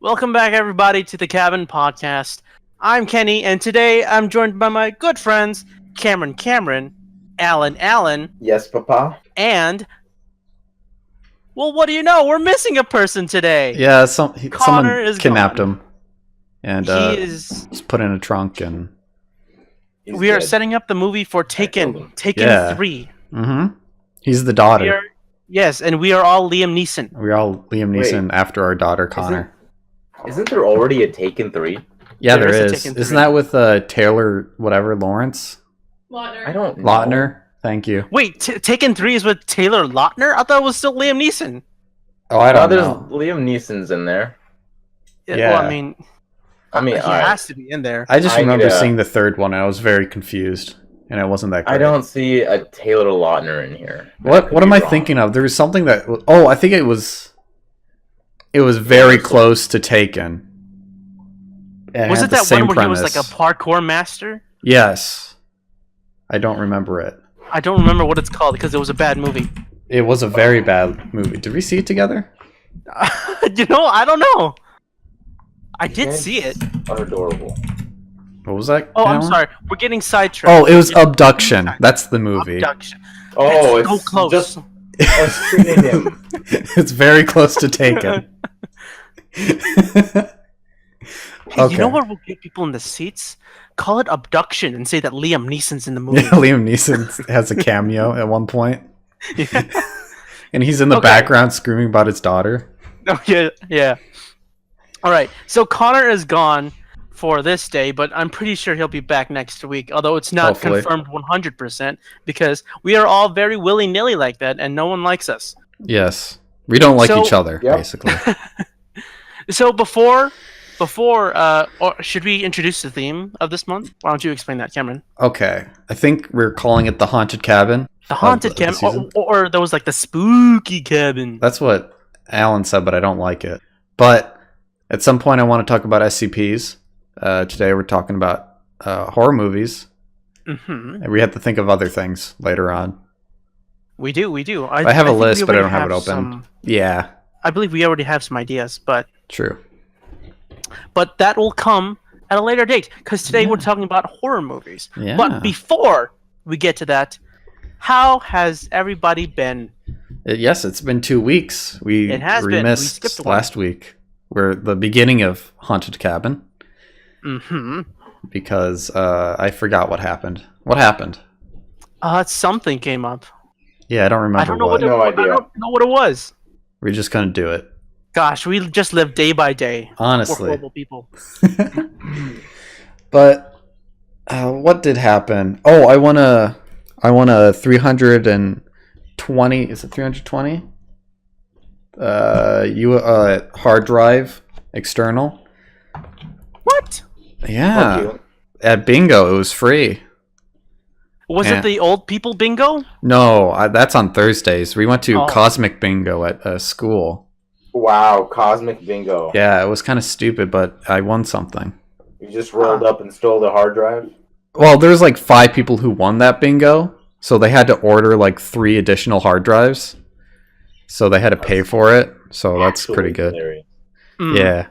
Welcome back, everybody, to the Cabin Podcast. I'm Kenny, and today I'm joined by my good friends Cameron, Alan, Yes, Papa. and well, what do you know? We're missing a person today. Yeah, Connor someone is kidnapped gone. him and He is. just put in a trunk and. We are setting up the movie for Taken Yeah. 3. Mm-hmm. He's the daughter. Yes, and we are all Liam Neeson. We're all Liam Neeson after our daughter Connor. Isn't there already a Taken 3? Yeah, there there is a is. Taken Isn't 3. that with Taylor Lawrence? I don't know. Lautner? Thank you. Wait, Taken 3 is with Taylor Lautner? I thought it was still Liam Neeson. Oh, I No, don't there's know. Liam Neeson's in there. Yeah. Well, Yeah. I mean, he alright. has to be in there. I just I remember need a- seeing the third one and I was very confused. And it wasn't that great. I don't see a Taylor Lautner in here. What am I thinking of? There was something that... Oh, I think it was... It was very close to Taken. And Was had it the that same one where he was like premise. a parkour master? Yes. I don't remember it. I don't remember what it's called because it was a bad movie. It was a very bad movie. Did we see it together? I don't know. I did see it. Are adorable. What was that? Oh, I'm Alan? sorry. We're getting sidetracked. Oh, it was Abduction. That's the movie. Abduction. Oh, Let's it's go close. just a synonym. It's very close to Taken. Hey, Okay. you know what will get people in the seats? Call it Abduction and say that Liam Neeson's in the movie. Yeah, Liam Neeson has a cameo at one point. And he's in the Okay. background screaming about his daughter. Oh, yeah. All right. So Connor is gone for this day, but I'm pretty sure he'll be back next week. Although it's not Hopefully. confirmed 100% because we are all very willy-nilly like that, and no one likes us. Yes. We don't like So- each other, Yep. basically. So before, or should we introduce the theme of this month? Why don't you explain that, Cameron? Okay. I think we're calling it the Haunted Cabin. The haunted the cabin, season? or there was like the spooky cabin. That's what Alan said, but I don't like it. But at some point, I want to talk about SCPs. Today, we're talking about horror movies. Mm-hmm. And we have to think of other things later on. We do. I have a think we list, but I already don't have it open. Yeah, I believe we already have some ideas, but true. that will come at a later date because today we're Yeah. talking about horror movies. Yeah. But before we get to that, how has everybody been? Yes, it's been 2 weeks. It has been. We missed skipped one. last week. We're the beginning of Haunted Cabin Mm-hmm. because I forgot what happened. What happened? Something came up. Yeah, I don't remember I don't know what. No I idea. don't know what it was. We're just gonna do it. Gosh, we just live day by day. We're Honestly. horrible people. But what did happen? Oh, I won a 320. Is it 320? Hard drive external. What? Yeah, Fuck you. at Bingo it was free. Was Yeah. it the old people bingo? No, that's on Thursdays. We went to Oh. Cosmic Bingo at school. Wow, Cosmic Bingo. Yeah, it was kind of stupid, but I won something. You just rolled up and stole the hard drive? Well, there's like 5 people who won that bingo, so they had to order like 3 additional hard drives. So they had to pay for it. So that's pretty good. Hilarious. Mm. Yeah.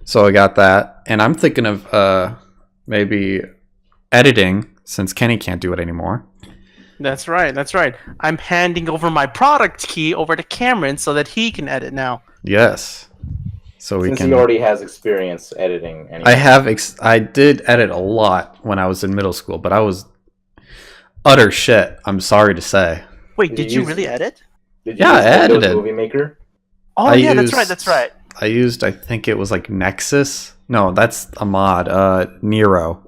So I got that, and I'm thinking of maybe editing since Kenny can't do it anymore. That's right. I'm handing over my product key over to Cameron so that he can edit now. Yes. So we Since can. he already has experience editing. Anyway. I have. I did edit a lot when I was in middle school, but I was utter shit. I'm sorry to say. Wait, Did did you you really edit? Did you Yeah, use I Windows edited. Movie Maker? Oh, I yeah, used- that's right. I used. I think it was like Nexus. No, that's a mod. Nero.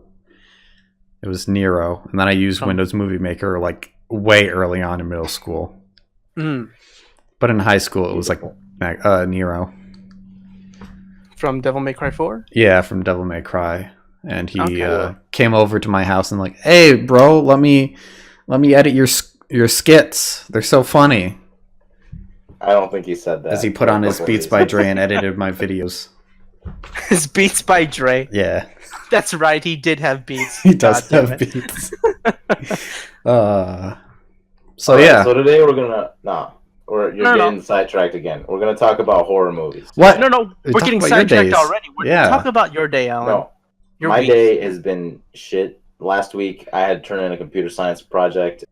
It was Nero, and then I used Oh. Windows Movie Maker like way early on in middle school. Mm. But in high school, it was like Nero. From Devil May Cry 4? Yeah, from Devil May Cry, and he Okay. came over to my house and like, "Hey, bro, let me edit your skits. They're so funny." I don't think he said that. As he put on his Couple Beats days. by Dre and edited my videos. His Beats by Dre. Yeah, That's right, he did have beats. he does God damn have it. beats. So Alright, yeah, So today we're gonna You're No, no. getting sidetracked again. We're gonna talk about horror movies. What? No, We we're talked getting about your sidetracked days. already. Yeah. Talk about your day, Alan. No, Your my week. day has been shit. Last week I had to turn in a computer science project.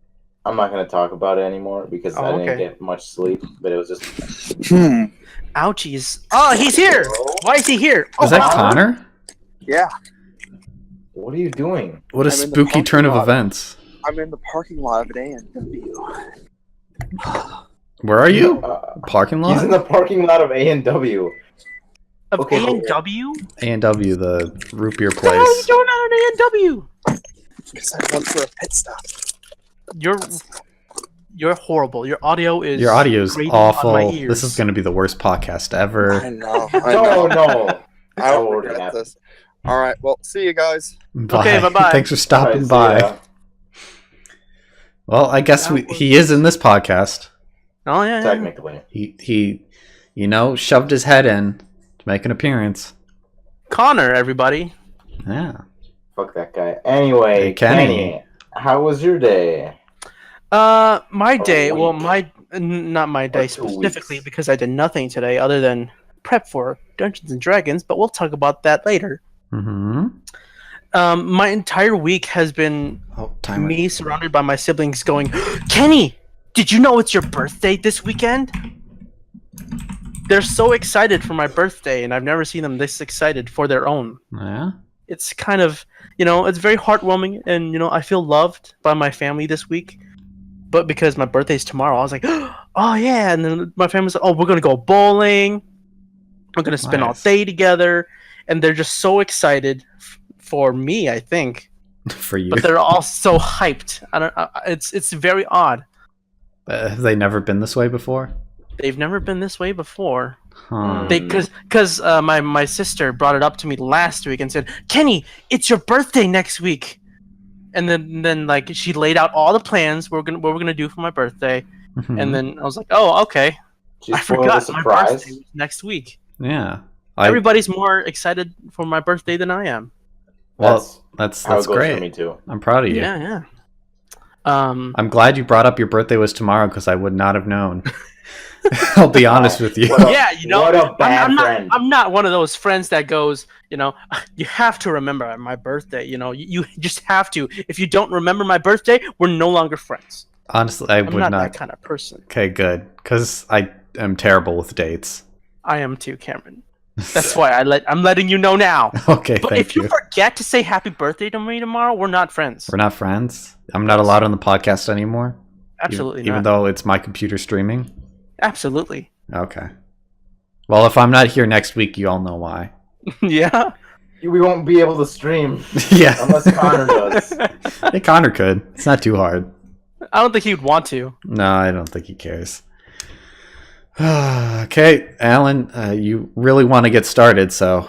I'm not gonna talk about it anymore because I didn't okay. get much sleep. But it was just Ouchies. Oh, he's here. Why is he here? Is that wow. Connor? Yeah, what are you doing? What a I'm in the spooky parking turn of lot. events. I'm in the parking lot of an A&W. Where are you? Parking He's in lot? the parking lot of A&W. Of Okay. A&W? A&W, the root beer What the hell are you place. doing at an A&W? Because I went for a pit stop. You're horrible. Your audio is Your audio is grating on awful. my ears. This is going to be the worst podcast I ever. know. I know. No. I don't already regret happened. this. All right. Well, see you guys. Bye. Okay, bye-bye. Thanks for stopping Alright, see by. ya. Well, I guess That he is in this podcast. Oh yeah. Technically. He, shoved his head in to make an appearance. Connor, everybody. Yeah. Fuck that guy. Anyway, Hey, Kenny. Kenny, how was your day? My Or day. Well, week. not my day 2 specifically weeks. because I did nothing today other than prep for Dungeons and Dragons. But we'll talk about that later. Mm-hmm. My entire week has been Oh, time. me surrounded by my siblings going, Kenny, did you know it's your birthday this weekend? They're so excited for my birthday, and I've never seen them this excited for their own. Yeah. It's kind of, it's very heartwarming, and, I feel loved by my family this week. But because my birthday's tomorrow, I was like, oh, yeah. And then my family's like, oh, we're going to go bowling. We're going to spend all Nice. day together. And they're just so excited for me, I think. For you. But they're all so hyped. It's very odd. Have they never been this way before? They've never been this way before. Huh. Because my sister brought it up to me last week and said, Kenny, it's your birthday next week. And then like she laid out all the plans what we're gonna do for my birthday. Mhm. And then I was like, oh, okay. She I spoiled the forgot my surprise. birthday was next week. Yeah. Everybody's more excited for my birthday than I am. Well, That's that's how it goes great. for me too. I'm proud of you. Yeah. I'm glad you brought up your birthday was tomorrow because I would not have known. I'll be honest with you. What a- Yeah, What a bad I'm friend. not one of those friends that goes, you have to remember my birthday. You just have to. If you don't remember my birthday, we're no longer friends. Honestly, I I'm would not not. that kind of person. Okay, good. Because I am terrible with dates. I am too, Cameron. That's why I'm letting you know now. Okay, But thank if you you. forget to say happy birthday to me tomorrow, we're not friends. We're not friends. I'm not allowed on the podcast anymore. Absolutely Even not. though it's my computer streaming. Absolutely. Okay. Well, if I'm not here next week, you all know why. Yeah. We won't be able to stream Yeah. unless Connor does. Hey, Connor could. It's not too hard. I don't think he would want to. No, I don't think he cares. Okay, Alan, you really want to get started, so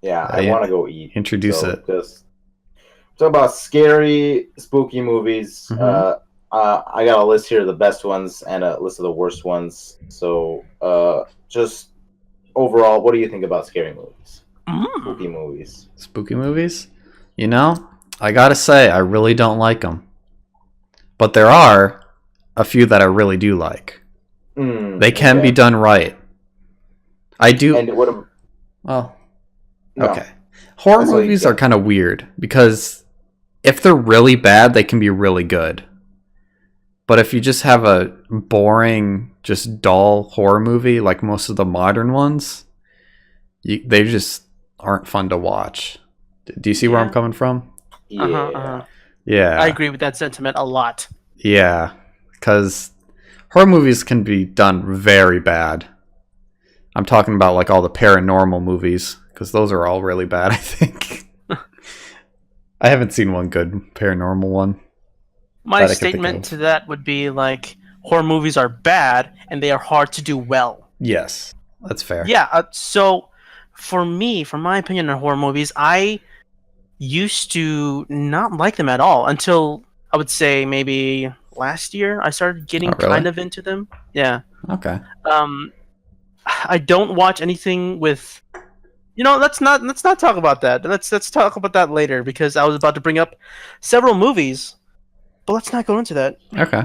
Yeah, I Yeah. want to go eat. introduce So it. Just talk about scary, spooky movies. Mhm. I got a list here of the best ones and a list of the worst ones. So, just overall, what do you think about scary movies? Mm. Spooky movies. Spooky movies? I gotta say, I really don't like them. But there are a few that I really do like. They can be done right. I do. And what? Well, No. okay. Horror That's all you movies get. are kind of weird because if they're really bad, they can be really good. But if you just have a boring, just dull horror movie like most of the modern ones, they just aren't fun to watch. Do you see where Yeah. I'm coming from? Yeah. Uh-huh. Yeah. I agree with that sentiment a lot. Yeah. Because horror movies can be done very bad. I'm talking about like all the paranormal movies because those are all really bad, I think. I haven't seen one good paranormal one. My That I can think statement of. to that would be like horror movies are bad and they are hard to do well. Yes, that's fair. Yeah, so for my opinion on horror movies, I used to not like them at all until I would say maybe last year I started getting Oh, really? kind of into them. Yeah. Okay. I don't watch anything with let's not talk about that. Let's talk about that later because I was about to bring up several movies, but let's not go into that. Okay.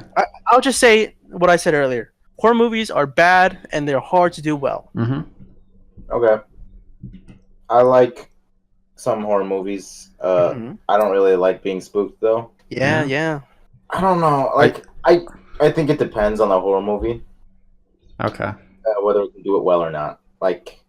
I'll just say what I said earlier. horror movies are bad and they're hard to do well. Mm-hmm. Okay. I like some horror movies. Mhm. I don't really like being spooked though. Yeah, Yeah. yeah. I don't know. Like I think it depends on the horror movie, Okay. whether we can do it well or not. Like,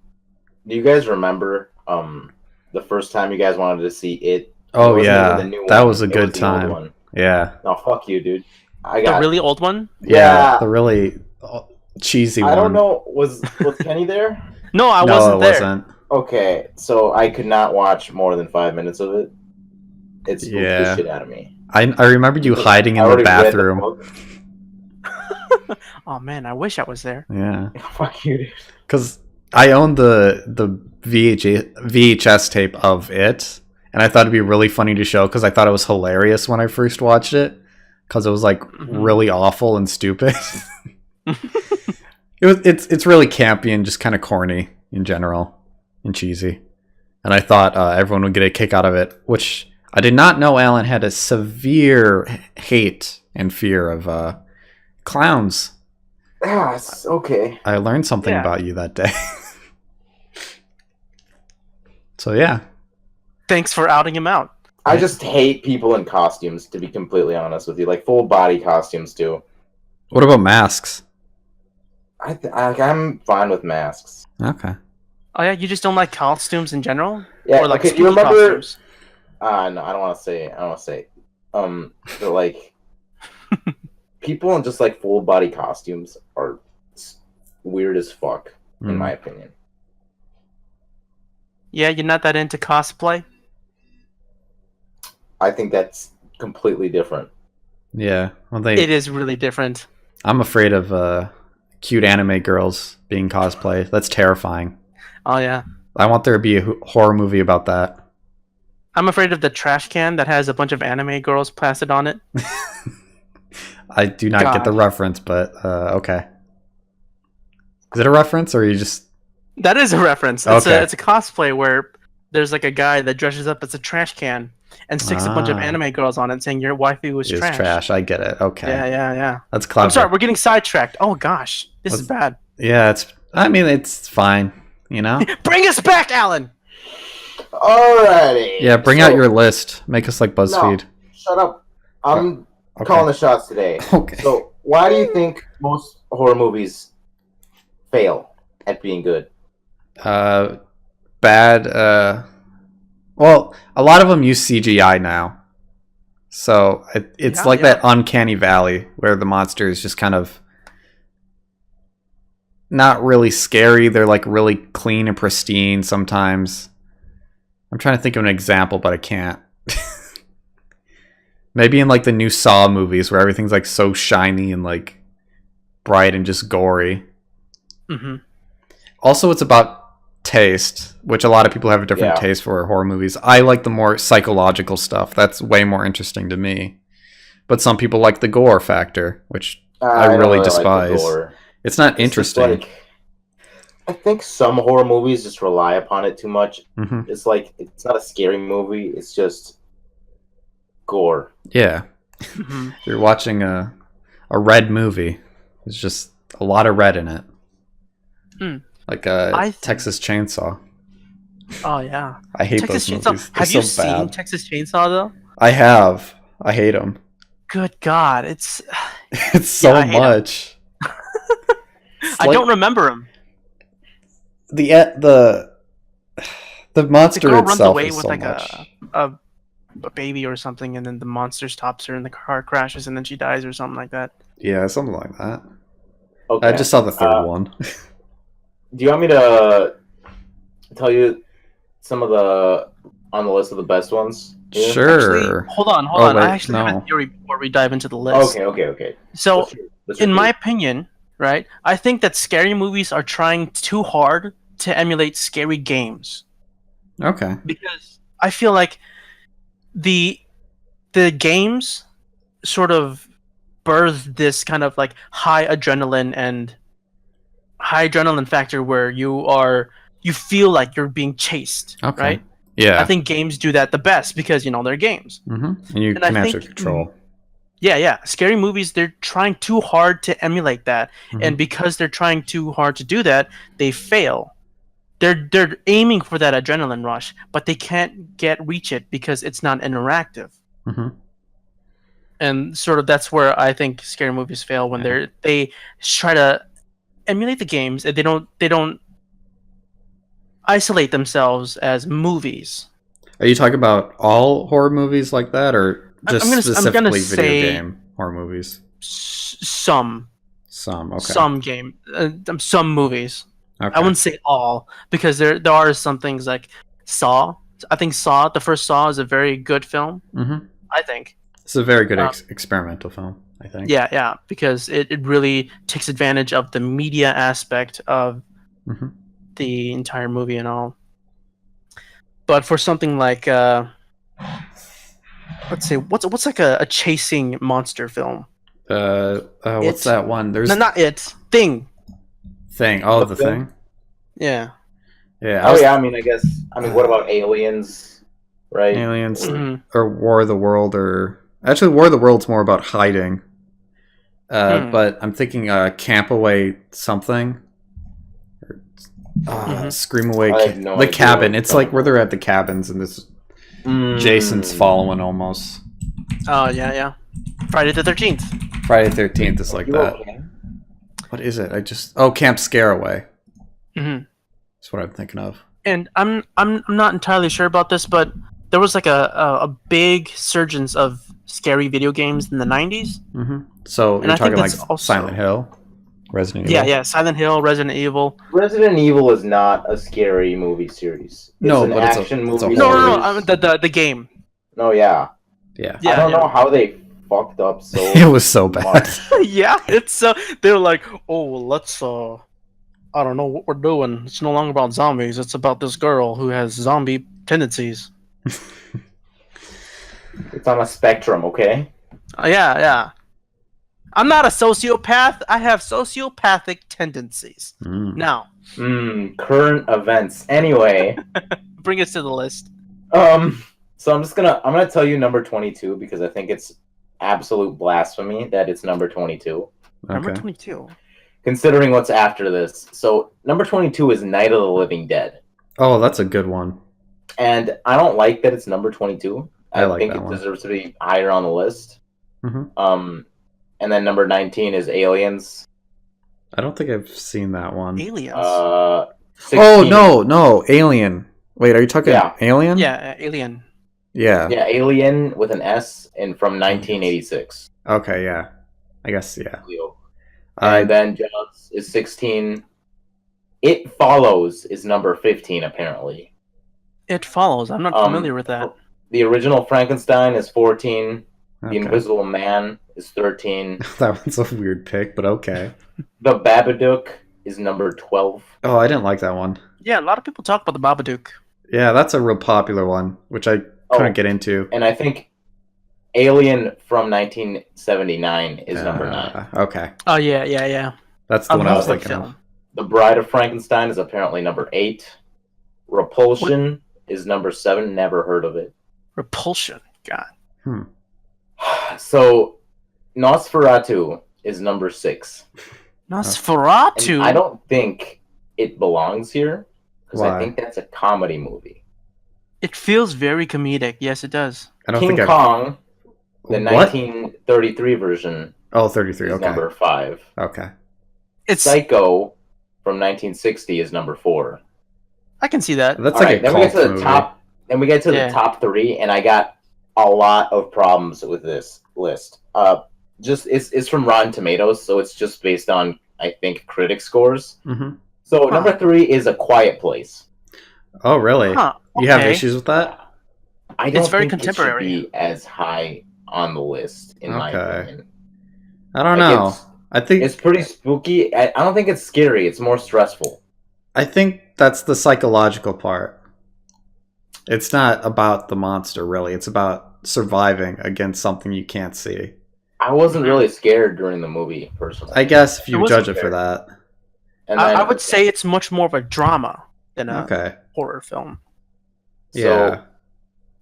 do you guys remember the first time you guys wanted to see it? Oh It wasn't yeah, even the new that one, was a it good the old time. one. Yeah. No, fuck you, dude. I The got. really old one? Yeah, Yeah. the really cheesy one. I don't know. Was Kenny there? No, I no, wasn't it there. wasn't. Okay, so I could not watch more than 5 minutes of it. It spooked Yeah. the shit out of me. I remember you hiding in I the already read bathroom. book. Oh man, I wish I was there. Yeah, Fuck you, dude. because I owned the VHS tape of it, and I thought it'd be really funny to show because I thought it was hilarious when I first watched it because it was like Mhm. really awful and stupid. It's really campy and just kind of corny in general and cheesy, and I thought everyone would get a kick out of it, which I did not know Alan had a severe hate and fear of clowns. Ah, it's okay. I learned something Yeah. about you that day. So yeah. Thanks for outing him out. I just hate people in costumes, to be completely honest with you. Like, full body costumes, too. What about masks? I'm fine with masks. Okay. Oh yeah, you just don't like costumes in general? Yeah, Or like okay, spooky you remember... costumes? No, I don't want to say. But like, people in just like full body costumes are weird as fuck, in my opinion. Yeah, you're not that into cosplay? I think that's completely different. Yeah. Well, It is really different. I'm afraid of cute anime girls being cosplay. That's terrifying. Oh yeah. I want there to be a horror movie about that. I'm afraid of the trash can that has a bunch of anime girls plastered on it. I do not get the God. reference, but okay. Is it a reference, or are you just? That is a reference. It's Okay. a cosplay where there's like a guy that dresses up as a trash can and sticks a bunch of Ah. anime girls on it saying your waifu was Is trash. trash. I get it. Okay. Yeah. That's clever. I'm sorry, we're getting sidetracked. Oh gosh, this is bad. Yeah, it's fine. You know. Bring us back, Alan. Alrighty. Yeah, bring out your list. Make us like BuzzFeed. Shut up. I'm Okay. calling the shots today. Okay. So, why do you think most horror movies fail at being good? Bad. Well, a lot of them use CGI now, so it's Yeah, like yeah. that uncanny valley where the monster is just kind of not really scary. They're like really clean and pristine sometimes. I'm trying to think of an example, but I can't. Maybe in like the new Saw movies where everything's like so shiny and like bright and just gory. Hmm. Also, it's about taste, which a lot of people have a different Yeah. taste for horror movies. I like the more psychological stuff. That's way more interesting to me. But some people like the gore factor, which I don't really like the despise. gore. it's not It's just interesting. like- I think some horror movies just rely upon it too much. Hmm. It's like, it's not a scary movie, it's just gore. Yeah, Hmm. you're watching a red movie. There's just a lot of red in it. Hmm. Like I think- Texas Chainsaw. Oh yeah. I hate Texas those Chainsaw. movies. They're Have you so seen bad. Texas Chainsaw though? I have. I hate them. Good God, it's. It's so I hate 'em. much. It's I like- don't remember him. the The monster girl runs itself away is with so like much. a baby or something, and then the monster stops her, and the car crashes, and then she dies or something like that. Yeah, something like that. Okay. I just saw the third Uh, one. Do you want me to tell you some of the on the list of the best ones? Yeah? Sure. Actually, hold on. Oh, I wait, actually have no. a theory before we dive into the list. Okay. So, What's in your my theory? opinion, right, I think that scary movies are trying too hard to emulate scary games. Okay. Because I feel like the games sort of birthed this kind of like high adrenaline factor where you feel like you're being chased, Okay. right? Yeah. I think games do that the best because they're games. And you and I can actually think- control. Yeah. Scary movies, they're trying too hard to emulate that. Mhm. And because they're trying too hard to do that, they fail. They're aiming for that adrenaline rush, but they can't reach it because it's not interactive. Mhm. And sort of that's where I think scary movies fail when they try to emulate the games and they don't isolate themselves as movies. Are you talking about all horror movies like that, or just I'm gonna specifically video say game horror movies? Some Some movies. Okay. I wouldn't say all because there are some things like Saw. I think Saw, the first Saw, is a very good film. Mm-hmm. I think. It's a very good experimental film, I think. Yeah, because it really takes advantage of the media aspect of Mhm. the entire movie and all. But for something like let's say what's like a chasing monster film? What's that one? There's No, not it. Thing. Thing. Oh, the The Thing? Thing. Yeah. Yeah. Oh yeah, I mean, what about Aliens? Right? Aliens Mhm. or War of the World, or actually War of the World's more about hiding. But I'm thinking Camp Away something. Scream Away I have no the idea cabin. what It's you're like talking where they're at the cabins and this Mm. Jason's following almost. Oh yeah. Friday the 13th. Friday the 13th is like You that. okay? What is it? Camp Scareaway. Mm-hmm. That's what I'm thinking of. And I'm not entirely sure about this, but there was like a big surgence of scary video games in the 90s. Mm-hmm. So And you're I think talking like that's also- Silent Hill, Resident Evil. Yeah, Silent Hill, Resident Evil. Resident Evil is not a scary movie series. No, an but it's a action horror movie. No, series. I mean, the game. No, yeah. Yeah. Yeah, I don't yeah. know how they fucked up so. It was so bad. much. Yeah, it's so they're like, oh, let's I don't know what we're doing. It's no longer about zombies. It's about this girl who has zombie tendencies. It's on a spectrum, okay? Yeah. I'm not a sociopath. I have sociopathic tendencies. Mm. Now, Current events. Anyway, bring us to the list. so I'm gonna tell you number 22 because I think it's absolute blasphemy that it's number 22. Number Okay. 22. Considering what's after this. So number 22 is Night of the Living Dead. Oh, that's a good one. And I don't like that it's number 22. I like think that it one. deserves to be higher on the list. Mhm. And then number 19 is Aliens. I don't think I've seen that one. Aliens. 16 Oh no, Alien. Wait, are you talking Yeah. Alien? Yeah, Alien. Yeah. Yeah, Alien with an S and from 1986. Okay, yeah. I guess yeah. Leo. I And then Jaws is 16. It Follows is number 15, apparently. It Follows. I'm not familiar with that. The original Frankenstein is 14. The okay. Invisible Man is 13. That one's a weird pick, but okay. The Babadook is number 12. Oh, I didn't like that one. Yeah, a lot of people talk about the Babadook. Yeah, that's a real popular one, which I couldn't get into. And I think Alien from 1979 is number 9. Okay. Oh yeah. That's the I one I love was that thinking of. film. The Bride of Frankenstein is apparently number 8. Repulsion is number 7. Never heard of it. Repulsion. God. So Nosferatu is number 6. Nosferatu. And I don't think it belongs here because Why? I think that's a comedy movie. It feels very comedic. Yes, it does. I don't King think Kong, the What? 1933 version, Oh, 33. is Okay. number 5. Okay. It's. Psycho from 1960 is number 4. I can see that. That's All like right, a then we get cult to the movie. top. Then we get to Yeah. the top 3, and I got a lot of problems with this list. It's from Rotten Tomatoes, so it's just based on I think critic scores. Mm-hmm. So Huh. number 3 is A Quiet Place. Oh, really? Huh. You have okay. issues with that? I don't very think contemporary. it should be as high on the list, in my Okay. opinion. I don't Like, know. I think It's pretty spooky. I don't think it's scary. It's more stressful. that's the psychological part. It's not about the monster, really. It's about surviving against something you can't see. I wasn't really scared during the movie, personally. I guess if you It wasn't judge it for that. And I then- would say it's much more of a drama than a Okay. horror film. Yeah.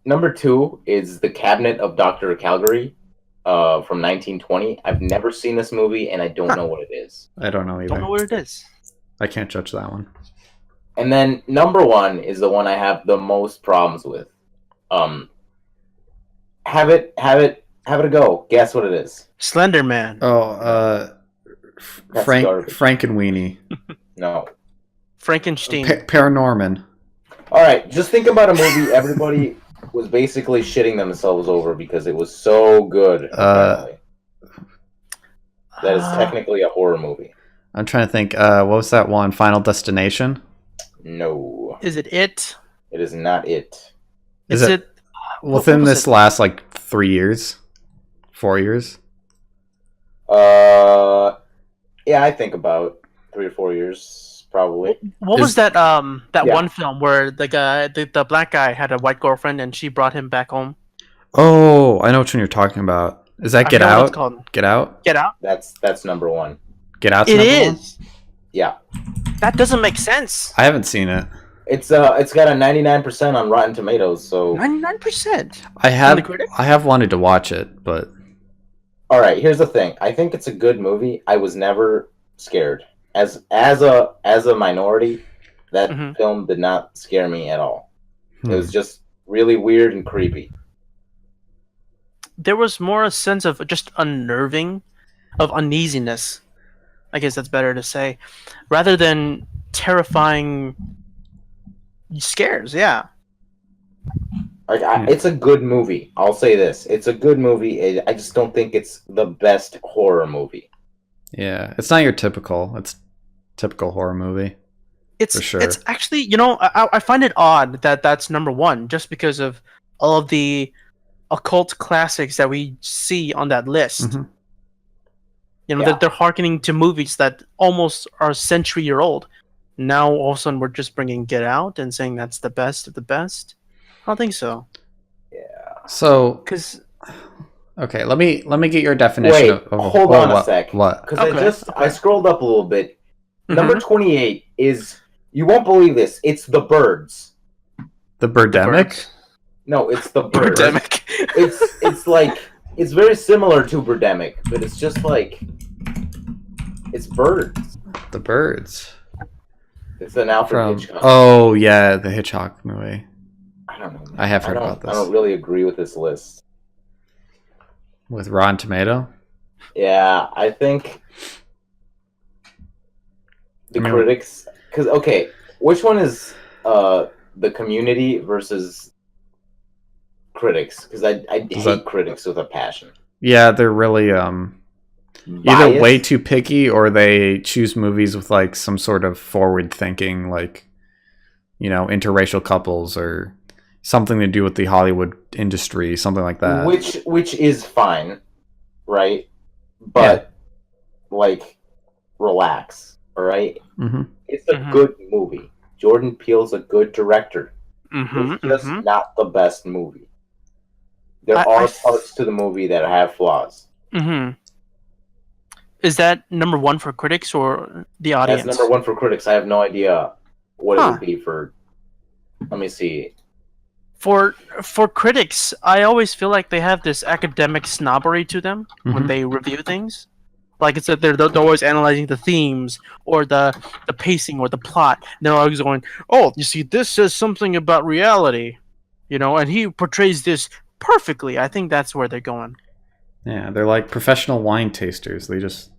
Number 2 is The Cabinet of Dr. Calgary. from 1920. I've never seen this movie, and I don't know what it is. I don't know either. Don't know what it is. I can't judge that one. And then number one is the one I have the most problems with. Have it a go. Guess what it is. Slender Man. Oh, That's Frank garbage. Frankenweenie. No. Frankenstein. Paranorman. All right, just think about a movie everybody was basically shitting themselves over because it was so good. Apparently. That is technically a horror movie. I'm trying to think. What was that one? Final Destination? No, Is it it? it is not it. Is Is it- it? Within what was this it? last, like, 3 years? 4 years? Yeah, I think about 3 or 4 years, probably. What Is- was that? That Yeah. one film where the black guy had a white girlfriend and she brought him back home. Oh, I know which one you're talking about. Is that I Get forgot what Out? it's called. Get Out? Get Out. That's number one. Get Out's It number one? is. Yeah, That doesn't make sense. I haven't seen it. it's got a 99% on Rotten Tomatoes. So 99%. I the critic? have wanted to watch it, but all right, here's the thing. I think it's a good movie. I was never scared. As a minority, that Mhm. film did not scare me at all. hmm. It was just really weird and creepy. There was more a sense of just unnerving, of uneasiness. I guess that's better to say, rather than terrifying scares. Yeah. Like, Yeah. it's a good movie. I'll say this: it's a good movie. I just don't think it's the best horror movie. Yeah, it's not your typical horror movie. It's For sure. It's actually, I find it odd that that's number one, just because of all of the occult classics that we see on that list. Mhm. You know, Yeah. that they're hearkening to movies that almost are a century-year-old. Now all of a sudden we're just bringing Get Out and saying that's the best of the best. I don't think so. So, Because okay, let me get your definition Wait, of hold on a what, sec. What? Because Okay, I scrolled up a little bit. Number Mhm. 28 is, you won't believe this. It's The Birds. The Birdemic? No, it's The Birds. Birdemic. It's like, it's very similar to Birdemic, but it's just like, it's birds. The Birds. It's an Alfred From Hitchcock. Oh yeah, the Hitchcock movie. I don't know. man. I have heard don't- about this. I don't really agree with this list. With Rotten Tomato? Yeah, I think the I mean- critics. Because okay, which one is the community versus critics? Because I hate that- critics with a passion. Yeah, they're really either Biased? way too picky or they choose movies with like some sort of forward thinking, like, you know, interracial couples or something to do with the Hollywood industry, something like that. Which is fine, right? But like, relax, all right? hmm It's a Mhm. good movie. Jordan Peele's a good director. Mm-hmm, It's just not the best movie. There are parts to the movie that have flaws. mm-hmm. Is that number one for critics or the audience? That's number one for critics. I have no idea what it Huh. would be for. Let me see. For critics, I always feel like they have this academic snobbery to them when Mhm. they review things. Like it's that they're always analyzing the themes or the pacing or the plot. They're always going, "Oh, you see, this says something about reality," you know, and he portrays this perfectly. I think that's where they're going. Yeah, they're like professional wine tasters. They just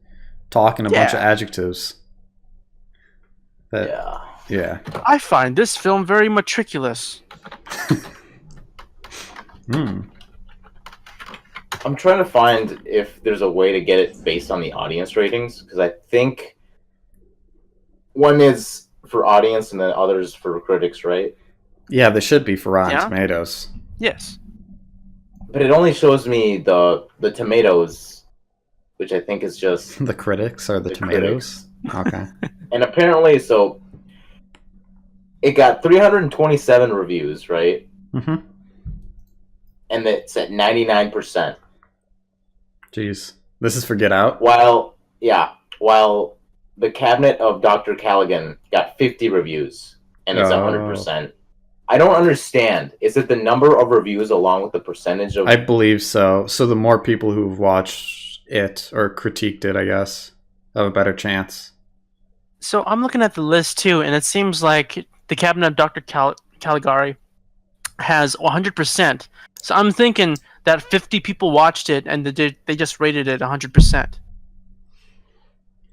talk in a bunch of Yeah. adjectives. That, Yeah. yeah. I find this film very matriculous. Hmm. I'm trying to find if there's a way to get it based on the audience ratings, because I think one is for audience and then others for critics, right? Yeah, they should be for Rotten Yeah. Tomatoes. Yes. But it only shows me the tomatoes, which I think is just The critics are the tomatoes. Okay. and apparently so it got 327 reviews, right? hmm And it's at 99%. Jeez. This is for Get Out? While The Cabinet of Dr. Callaghan got 50 reviews and it's Oh. 100%. I don't understand. Is it the number of reviews along with the percentage of? I believe so. So the more people who've watched it or critiqued it, I guess, have a better chance. So I'm looking at the list too, and it seems like the Cabinet of Dr. Caligari has 100%. So I'm thinking that 50 people watched it and they just rated it 100%.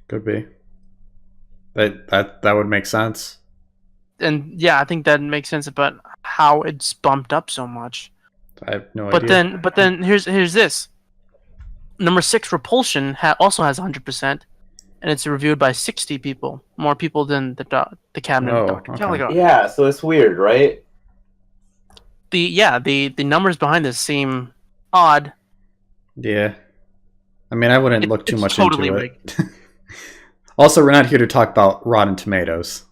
Could be. That would make sense. And yeah, I think that makes sense about how it's bumped up so much. I have no But idea. then here's this. Number 6, Repulsion, also has 100%, and it's reviewed by 60 people, more people than the Cabinet of Oh, Dr. okay. Caligari. Yeah, so it's weird, right? The numbers behind this seem odd. Yeah. I mean, I wouldn't look too It's much totally into it. Also, we're not here to talk about Rotten Tomatoes.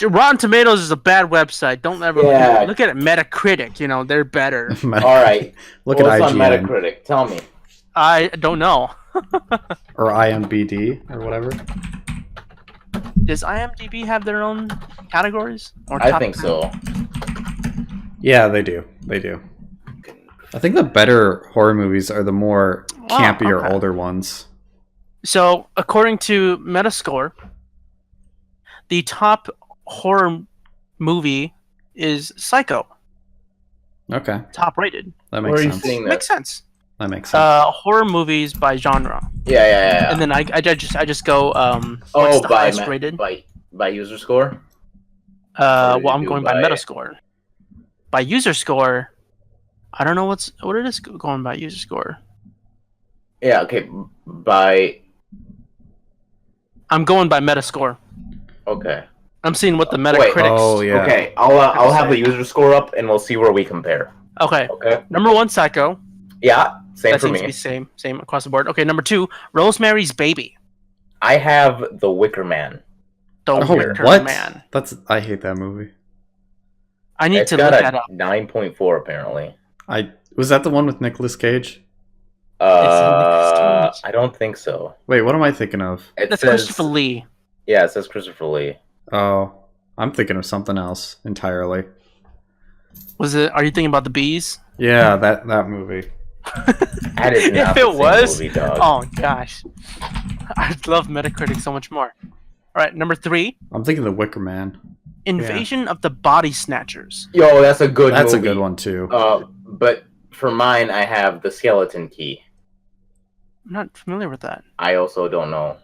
Rotten Tomatoes is a bad website. Don't ever Yeah. look at it. Metacritic, they're better. All right. Look What's at on IGN Metacritic? Tell me. I don't know. or IMBD or whatever. Does IMDb have their own categories? Or I top think 10? so. Yeah, they do. They do. I think the better horror movies are the more Oh, campier, okay. older ones. So, according to Metascore, the top horror movie is Psycho, Okay, top rated. that Where makes are you sense. seeing that? Makes sense. That makes sense. Horror movies by genre, Yeah. and then I just go what's Oh, the by highest rated? by user score. Well, or do I'm you going do by by- Metascore. By user score, I don't know what it is going by user score. Yeah. Okay. By I'm going by Metascore. okay. I'm seeing what the Wait. Metacritic. Oh, yeah. Okay. I'll have the user score up and we'll see where we compare. Okay. Okay. Number 1, Psycho. Yeah. Same That for seems to me. be same across the board. Okay, number 2, Rosemary's Baby. I have The Wicker Man. The Oh, Wicker what? Man. I hate that movie. I need It's to got look a that up. 9.4 apparently. Was that the one with Nicolas Cage? Nicolas Cage? I don't think so. Wait, what am I thinking of? It That's says Christopher Lee. Yeah, it says Christopher Lee. Oh, I'm thinking of something else entirely. Are you thinking about the bees? Yeah, that movie. That is not If the it same was, movie, dog. oh gosh, I love Metacritic so much more. All right, number 3, I'm thinking The Wicker Man. Invasion of the Body Snatchers. Yo, that's a good That's movie. a good one too. But for mine, I have The Skeleton Key. I'm not familiar with that. I also don't know.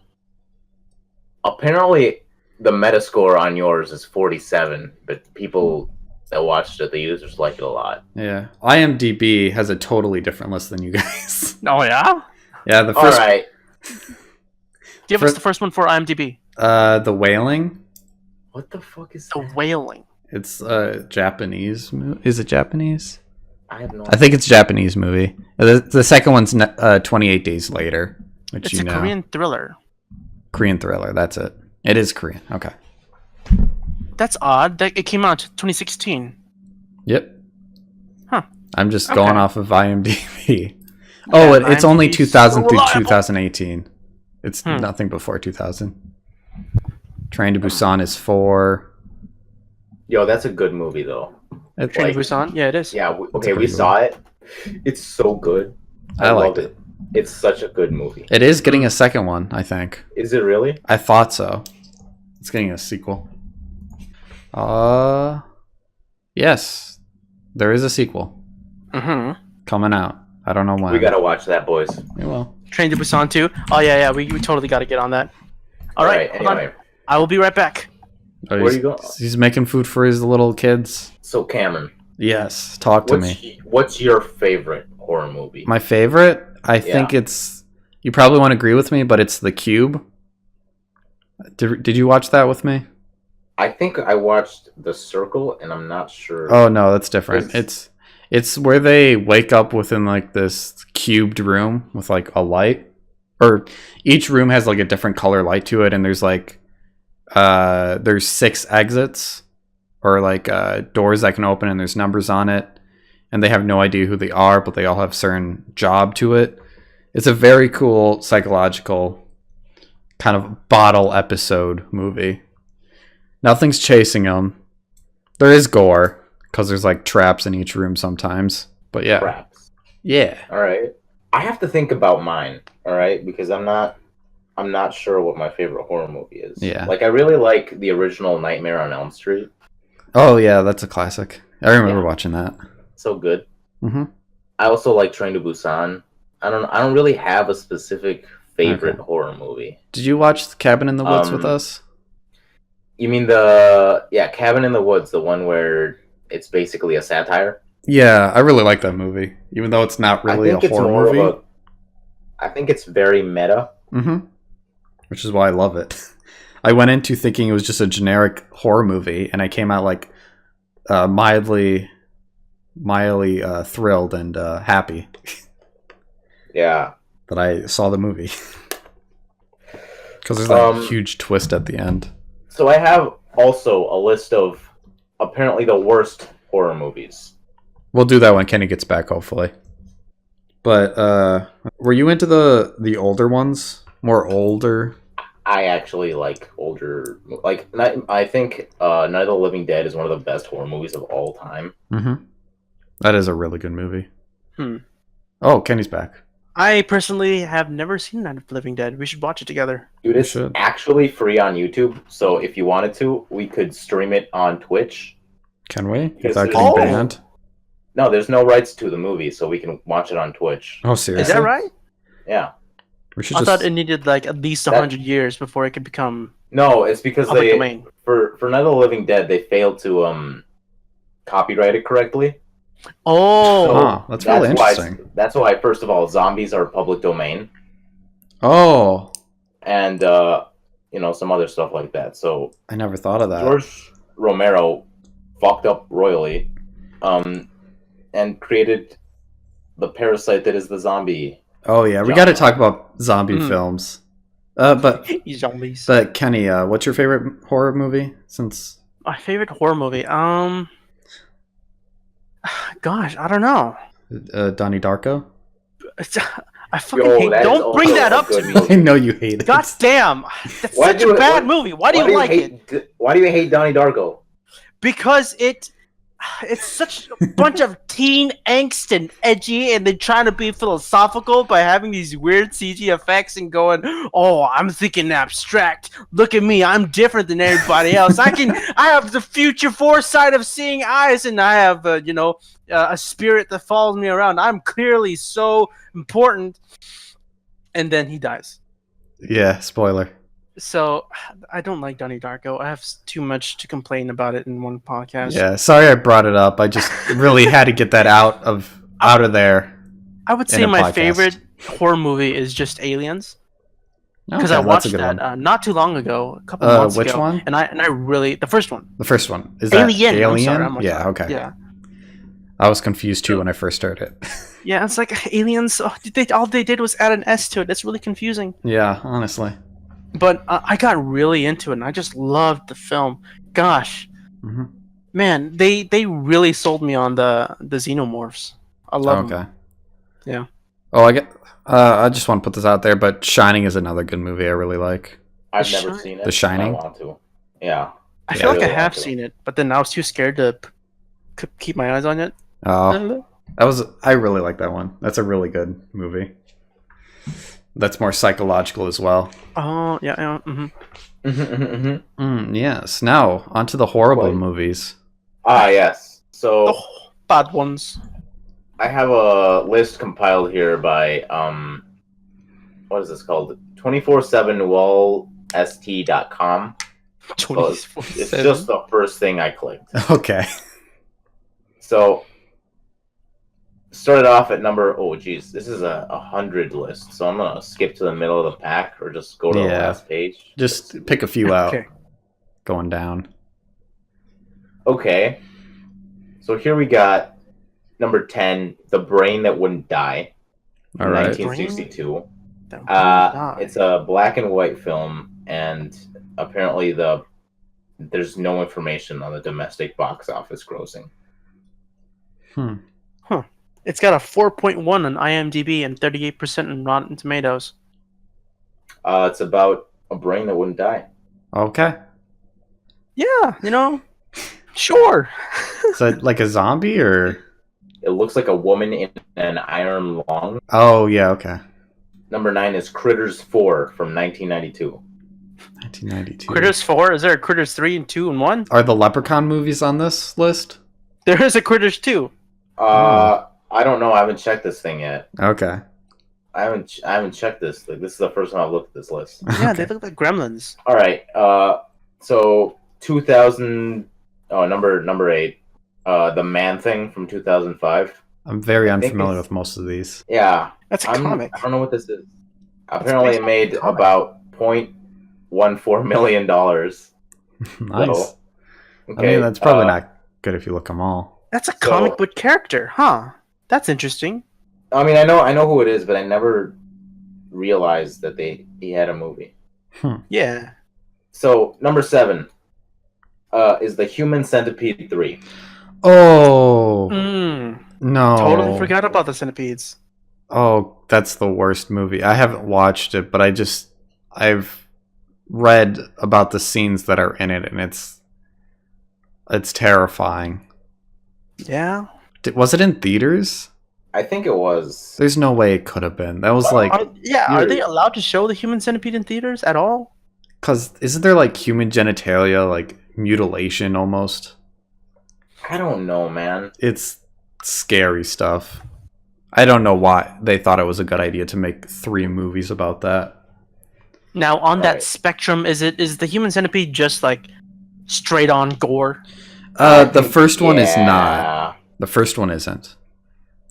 Apparently, the Metascore on yours is 47, but people that watched it, the users like it a lot. Yeah, IMDb has a totally different list than you guys. Oh yeah. Yeah, the All first, right. Give us the first one for IMDb. The Wailing. What the fuck is The that? Wailing. It's a Japanese movie. Is it Japanese? I have no I think it's a Japanese movie. The second one's 28 Days Later, which It's you a know. Korean thriller. Korean thriller. That's it. It is Korean. Okay. That's odd. It came out 2016. Yep. Huh. I'm just Okay. going off of IMDb. Oh, Yeah, it's only IMDb 's 2000 so through reliable. 2018. It's nothing before 2000. Train to Busan is 4. Yo, that's a good movie though. It's, Train to Like- Busan. Yeah, it is. Yeah. Okay, we pretty good saw it. It's so good. I liked love it. It's such a good movie. it is getting a second one, I think. Is it really? I thought so. It's getting a sequel. Yes. There is a sequel Mm-hmm. coming out. I don't know when. We gotta watch that, boys. We will. Train to Busan 2. Oh yeah. We totally got to get on that. All right. Hold on. Anyway, I will be right back. Oh, Where he's, you going? he's making food for his little kids. so Cameron, Yes. Talk to me. what's your favorite horror movie? My favorite, I think it's. You probably won't agree with me, but it's The Cube. Did you watch that with me? I think I watched The Circle, and I'm not sure. Oh no, that's different. It's where they wake up within like this cubed room with like a light, or each room has like a different color light to it, and there's like there's 6 exits or like doors that can open, and there's numbers on it, and they have no idea who they are, but they all have certain job to it. It's a very cool psychological kind of bottle episode movie. Nothing's chasing them. There is gore, because there's like traps in each room sometimes. But yeah, Perhaps. yeah. All right. I have to think about mine. All right, because I'm not sure what my favorite horror movie is. Yeah. Like I really like the original Nightmare on Elm Street. Oh yeah, that's a classic. I remember Yeah. watching that. So good. Hmm. I also like Train to Busan. I don't really have a specific favorite Okay. horror movie. Did you watch Cabin in the Woods with Um, us? You mean Cabin in the Woods, the one where it's basically a satire? Yeah, I really like that movie, even though it's not really I a think it's horror more movie. of a. I think it's very meta. Mm-hmm. Which is why I love it. I went into thinking it was just a generic horror movie, and I came out like mildly thrilled and happy Yeah. that I saw the movie. Because there's that Um, huge twist at the end. So I have also a list of apparently the worst horror movies. We'll do that when Kenny gets back, hopefully. But were you into the older ones? More older? I actually like older, I think Night of the Living Dead is one of the best horror movies of all time. Mm-hmm. That is a really good movie. Hmm. Oh, Kenny's back. I personally have never seen Night of the Living Dead. We should watch it together. Dude, it's should. actually free on YouTube, so if you wanted to, we could stream it on Twitch. Can we? Yes, Without it getting is. banned? No, there's no rights to the movie, so we can watch it on Twitch. Oh, Is seriously? that right? Yeah. We should I just... thought it needed like at least That- 100 years before it could become No, it's because public they domain. for Night of the Living Dead they failed to copyright it correctly. Oh, So Huh, that's really why- interesting. that's why, first of all, zombies are public domain, Oh, and some other stuff like that. So I never thought of that. George Romero fucked up royally, and created the parasite that is the zombie. Oh yeah, we Genre. got to talk about zombie Mm. films. But zombies. Kenny, what's your favorite horror movie? Since My favorite horror movie. Gosh, I don't know. Donnie Darko. I fucking Yo, hate. that is Don't bring also that a up to good me. movie. I know you hate it. God damn, that's Why such do a it- bad why- movie. Why do you like it? Why do you hate Donnie Darko? Because it's such a bunch of teen angst and edgy, and they're trying to be philosophical by having these weird CG effects and going, "Oh, I'm thinking abstract. Look at me, I'm different than everybody else. I have the future foresight of seeing eyes, and I have, a spirit that follows me around. I'm clearly so important." And then he dies. Yeah, spoiler. So I don't like Donnie Darko. I have too much to complain about it in one podcast. Yeah, sorry I brought it up. I just really had to get that out of there. I would in say a my podcast. favorite horror movie is just Aliens, because Okay, I that's a watched good that one. not too long ago, a couple months Which ago. one? And I really the first one. The first one is that Alien. I'm Alien? sorry, I'm yeah, sorry. okay. Yeah, I was confused too when I first heard it. yeah. It's like Aliens. Oh, all they did was add an S to it. That's really confusing. Yeah, honestly. But I got really into it, and I just loved the film. Gosh, Hmm. man, they really sold me on the xenomorphs. I love them. Okay. Yeah. Oh, I just want to put this out there, but Shining is another good movie I really like. I've The never Shi- seen it. The Shining? I want to. Yeah. I Yeah, feel like I really have want to. seen it, but then I was too scared to keep my eyes on it. Oh, I really like that one. That's a really good movie. That's more psychological as well. Oh, yeah, yeah. Yes. Now, onto the horrible What? movies. Yes. So The bad ones. I have a list compiled here by what is this called? 247wallst.com. It's just the first thing I clicked. Okay. So started off at number. Oh, geez, this is a 100 list. So I'm gonna skip to the middle of the pack, or just go to the Yeah. last page. Just pick a few out. Okay. Going down. Okay. So here we got number 10, The Brain That Wouldn't Die, All right. 1962. That one It's a black and white film, and apparently there's no information on the domestic box office grossing. It's got a 4.1 on IMDb and 38% on Rotten Tomatoes. It's about a brain that wouldn't die. Okay. Yeah, Sure. Is that like a zombie or? It looks like a woman in an iron lung. Oh yeah, okay. Number 9 is Critters 4 from 1992. 1992. Critters 4? Is there a Critters 3 and 2 and 1? Are the Leprechaun movies on this list? There is a Critters 2. I don't know. I haven't checked this thing yet. Okay. I haven't checked this. Like, this is the first time I've looked at this list. Yeah, Okay. they look like gremlins. All right. So 2000. Oh, number 8. The Man Thing from 2005. I'm very think unfamiliar it's- with most of these. Yeah, That's a comic. I don't know what this is. Apparently, based it on made a comic. about $0.14 million. Nice. So, I mean, that's probably uh, not good if you look them all. That's a comic book character, huh? That's interesting. I mean, I know who it is, but I never realized that he had a movie. Yeah. So number 7 is the Human Centipede 3. Oh no! Totally forgot about the centipedes. Oh, that's the worst movie. I haven't watched it, but I've read about the scenes that are in it, and it's terrifying. Yeah. Was it in theaters? I think it was. There's no way it could have been. That was like, Are they allowed to show the human centipede in theaters at all? cause isn't there like human genitalia, like mutilation almost? I don't know, man. It's scary stuff. I don't know why they thought it was a good idea to make 3 movies about that. Now, on that Right. spectrum, is the human centipede just like straight on gore? The first one is not. Yeah. The first one isn't.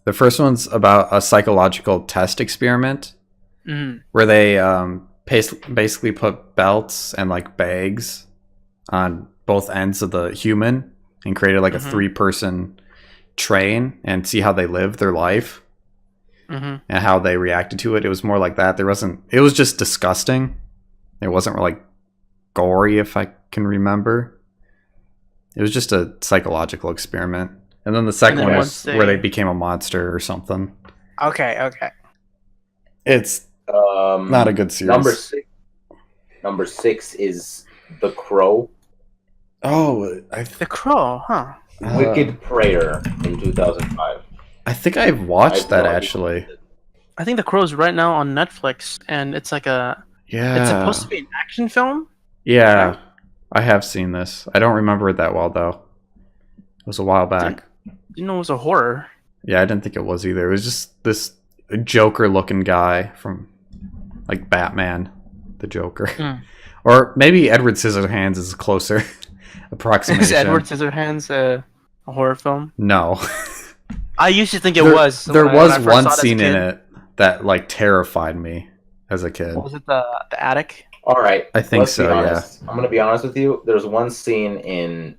The first one's about a psychological test experiment Mm. where they basically put belts and like bags on both ends of the human and created like a Mhm. 3-person train and see how they live their life Hmm. and how they reacted to it. It was more like that. It was just disgusting. It wasn't like gory, if I can remember. It was just a psychological experiment. And then the second And one then is once where they they- became a monster or something. Okay. It's not a good series. Number 6 is The Crow. Oh, The Crow, huh? Wicked Prayer in 2005. I think I've I watched have that no idea. actually. I think The Crow's right now on Netflix, and it's like Yeah. it's supposed to be an action film. Yeah. I have seen this. I don't remember it that well though. It was a while back. Didn't know it was a horror. Yeah, I didn't think it was either. It was just this Joker-looking guy from like Batman, the Joker, Mm. or maybe Edward Scissorhands is a closer approximation. Is Edward Scissorhands a horror film? No, I used to think it there, was. There when I was first one saw it as a scene in kid. it that like terrified me as a kid. What was it, the attic? All right. I think let's be so, yeah. honest. I'm going to be honest with you. There's one scene in,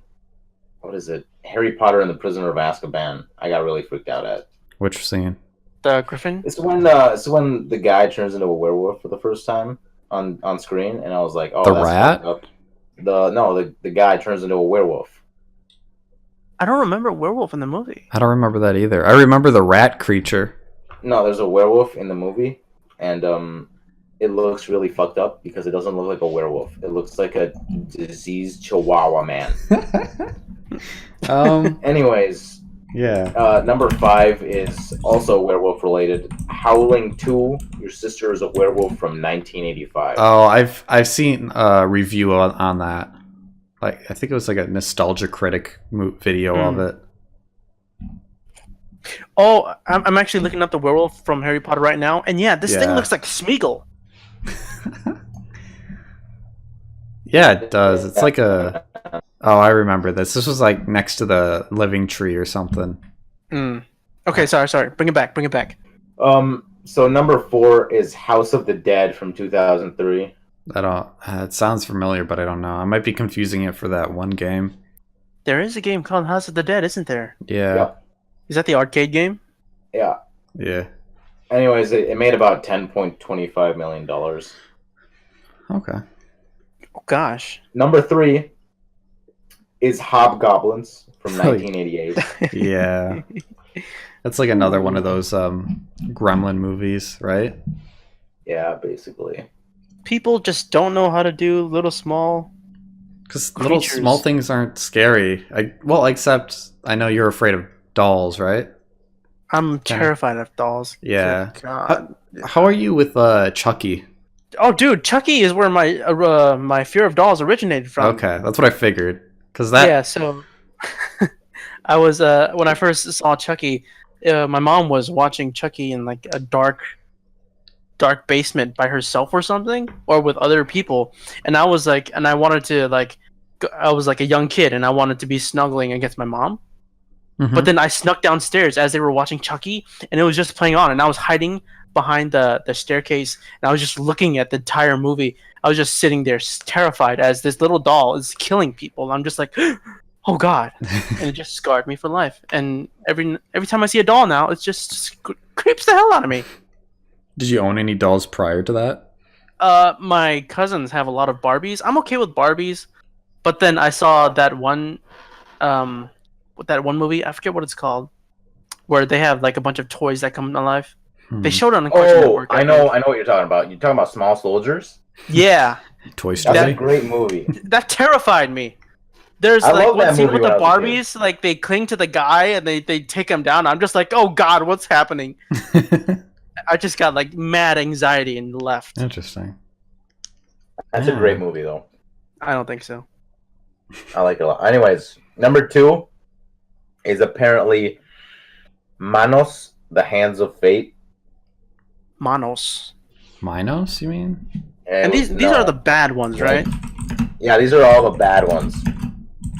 what is it? Harry Potter and the Prisoner of Azkaban. I got really freaked out at. Which scene? The Griffin? It's when the guy turns into a werewolf for the first time on screen, and I was like, "Oh, The that's rat? fucked up." The guy turns into a werewolf. I don't remember werewolf in the movie. I don't remember that either. I remember the rat creature. No, there's a werewolf in the movie, and it looks really fucked up because it doesn't look like a werewolf. It looks like a diseased Chihuahua man. Anyways, Yeah. number 5 is also werewolf related. Howling 2. Your sister is a werewolf from 1985. Oh, I've seen a review on that. Like I think it was like a Nostalgia Critic video of it. Oh, I'm actually looking up the werewolf from Harry Potter right now, and yeah, this thing Yeah. looks like Smeagol. Yeah, it does. It's like a. Oh, I remember this. This was like next to the living tree or something. Mm. Okay, sorry. Bring it back. So number 4 is House of the Dead from 2003. I don't. It sounds familiar, but I don't know. I might be confusing it for that one game. There is a game called House of the Dead, isn't there? Yeah. Yep. Is that the arcade game? Yeah. Yeah. Anyways, it made about $10.25 million. Okay. Oh gosh. Number 3 is Hobgoblins from Oh, 1988. Yeah. That's like another one of those Gremlin movies, right? Yeah, basically. People just don't know how to do little small Because little creatures. small things aren't scary. Well, except I know you're afraid of dolls, right? I'm terrified of dolls. Yeah. Good God. How are you with Chucky? Oh, dude, Chucky is where my fear of dolls originated from. Okay, that's what I figured. Because that. Yeah, so I was when I first saw Chucky, my mom was watching Chucky in like a dark basement by herself or something, or with other people, and I was like, and I wanted to like, I was like a young kid, and I wanted to be snuggling against my mom. Mhm. But then I snuck downstairs as they were watching Chucky, and it was just playing on, and I was hiding behind the staircase, and I was just looking at the entire movie. I was just sitting there terrified as this little doll is killing people. I'm just like, oh God, and it just scarred me for life. And every time I see a doll now, it just creeps the hell out of me. Did you own any dolls prior to that? My cousins have a lot of Barbies. I'm okay with Barbies, but then I saw that one movie, I forget what it's called, where they have like a bunch of toys that come alive. They showed it on the Cartoon Oh, Network. I know what you're talking about. You're talking about Small Soldiers? Yeah, Toy That's Story. a great movie. that terrified me. There's I like love one that scene movie with the when I was a kid. Barbies, like they cling to the guy and they take him down. I'm just like, oh God, what's happening? I just got like mad anxiety and left. Interesting. That's Yeah. a great movie, though. I don't think so. I like it a lot. Anyways, number 2 is apparently Manos, the Hands of Fate. Manos. Minos, you mean? And these are the bad ones, right? Yeah, these are all the bad ones.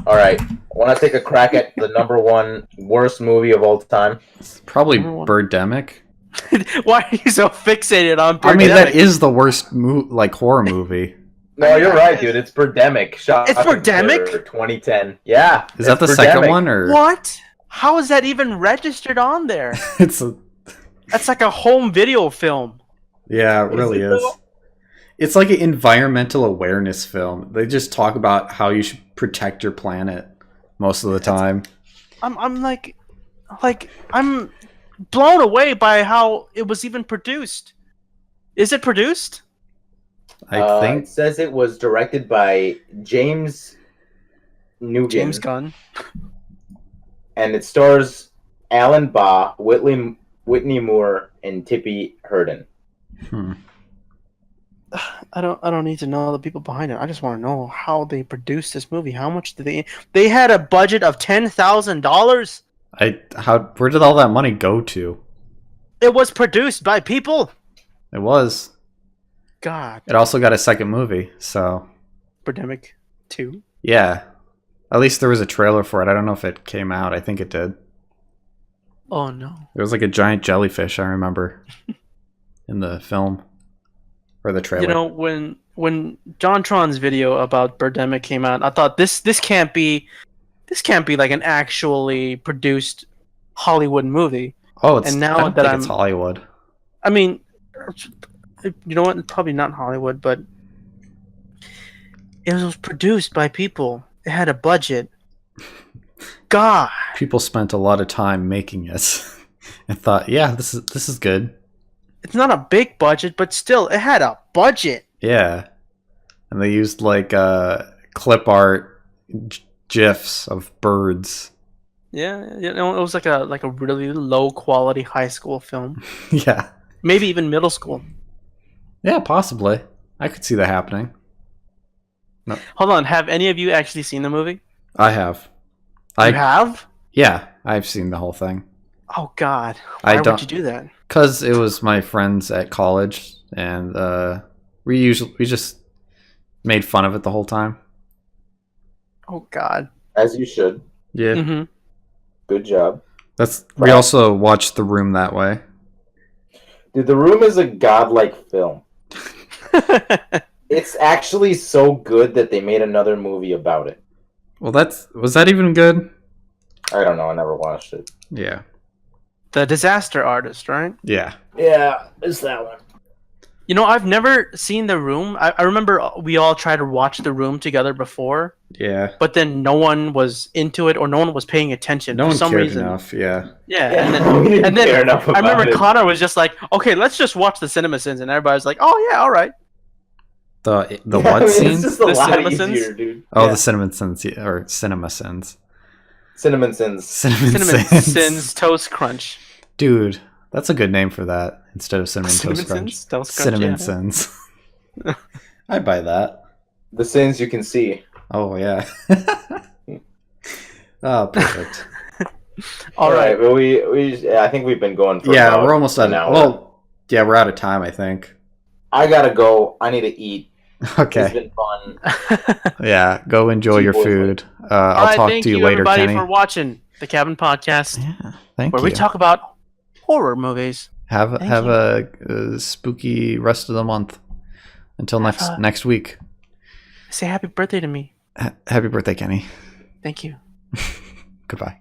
All right, want to take a crack at the number 1 worst movie of all time? It's probably Number one. Birdemic. Why are you so fixated on I mean, that Birdemic? is the worst horror movie. No, you're right, dude. It's Birdemic. Shot It's Birdemic? 2010. Yeah. Is that the it's second Birdemic. one, or What? How is that even registered on there? it's a, That's like a home video film. yeah, it really Is it is. though? It's like an environmental awareness film. They just talk about how you should protect your planet most of the time. I'm like I'm blown away by how it was even produced. Is it produced? I think It says it was directed by James Nugent, James Gunn. and it stars Alan Baugh, Whitney Moore, and Tippi Hedren. I don't need to know the people behind it. I just want to know how they produced this movie. How much did they had a budget of $10,000? where did all that money go to? It was produced by people. It was. God, It also got a second movie, so Birdemic 2. yeah. At least there was a trailer for it. I don't know if it came out. I think it did. Oh no. It was like a giant jellyfish, I remember, in the film. Or the trailer. You know, when JonTron's video about Birdemic came out, I thought this can't be like an actually produced Hollywood movie. oh, it's, and now I don't that think it's I'm- Hollywood. I mean, you know what? Probably not Hollywood, but it was produced by people. It had a budget. God, People spent a lot of time making it and thought, yeah, this is good. it's not a big budget, but still, it had a budget. Yeah. And they used like clip art gifs of birds. Yeah, you know, it was like a really low quality high school film, Yeah. maybe even middle school. Yeah, possibly. I could see that happening. Hold on, have any of you actually seen the movie? I have. You have? Yeah, I've seen the whole thing. Oh God, I why would don't- you do that? Cuz it was my friends at college and we just made fun of it the whole time. Oh God. As you should. Yeah. Mm-hmm. Good job. We also watched The Room that way. Dude, The Room is a godlike film. It's actually so good that they made another movie about it. Well, was that even good? I don't know. I never watched it. Yeah. The Disaster Artist, right? Yeah. Yeah, it's that one. You know, I've never seen The Room. I remember we all tried to watch The Room together before, Yeah. but then no one was into it or no one was paying attention No for one some cared reason. enough. Yeah. Yeah, Yeah, and then we didn't and then care enough I remember about it. Connor was just like, "Okay, let's just watch the CinemaSins," and everybody's like, "Oh yeah, all right." The Yeah, what I mean, scenes? It's just a The lot cinema easier, sins? dude. Oh, Yeah. the cinnamon sins or cinema sins. Cinnamon sins. Cinnamon Sins Toast Crunch. Dude, that's a good name for that instead of cinnamon Cinnamon toast crunch. Sins Toast Crunch. Cinnamon yeah. sins. I'd buy that. The sins you can see. Oh yeah. Oh, perfect. All right. But I think we've been going for Yeah, about we're almost an out. hour. Well, yeah, we're out of time. I think. I gotta go. I need to eat. It's Okay. been fun. Yeah, go enjoy See you your boys food. All I'll right, talk thank to you you later, everybody Kenny. for watching the Cabin Podcast, Yeah, thank where you. we talk about horror movies. have thank have you. a spooky rest of the month. Until Have next a- next week. Say happy birthday to me. Happy birthday, Kenny. Thank you. Goodbye.